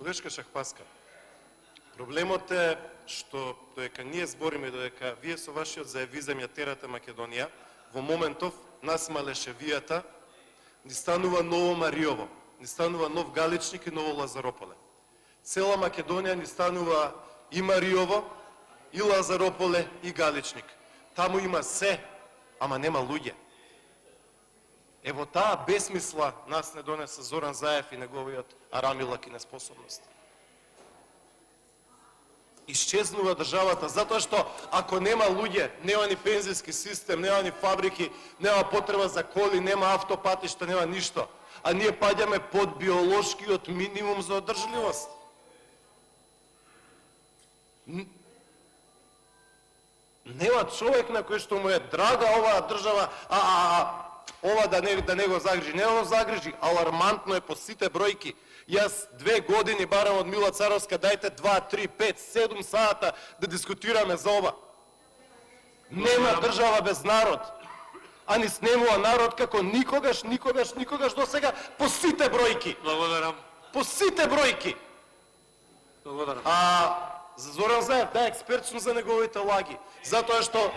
колешка Шахпаска, проблемот е што додека ние збориме, додека вие со вашиот заевизам ја терате Македонија, во моментов нас Малешевијата ни станува ново Мариово, ни станува нов Галичник и ново Лазарополе. Цела Македонија ни станува и Мариово, и Лазарополе, и Галичник. Таму има се, ама нема луѓе. Ево таа бесмисла нас не донесе Зоран Заев и неговиот арамилак и неспособност. Исчезнува државата, затоа што ако нема луѓе, нема ни пензиски систем, нема ни фабрики, нема потреба за коли, нема автопатишта, нема ништо. А ние паѓаме под биолошкиот минимум за одржливост. Нема човек на кој што му е драга оваа држава, ова да не го загрижи. Не го загрижи, алармантно е по сите бројки. Јас 2 години барам од Мила Царовска, дајте 2, 3, 5, 7 сата да дискутираме за ова. Нема држава без народ. А ни снемува народ како никогаш до сега по сите бројки. Благодарам. По сите бројки. Благодарам. За Зоран Заев, да, експерт сум за неговите лаги. Затоа што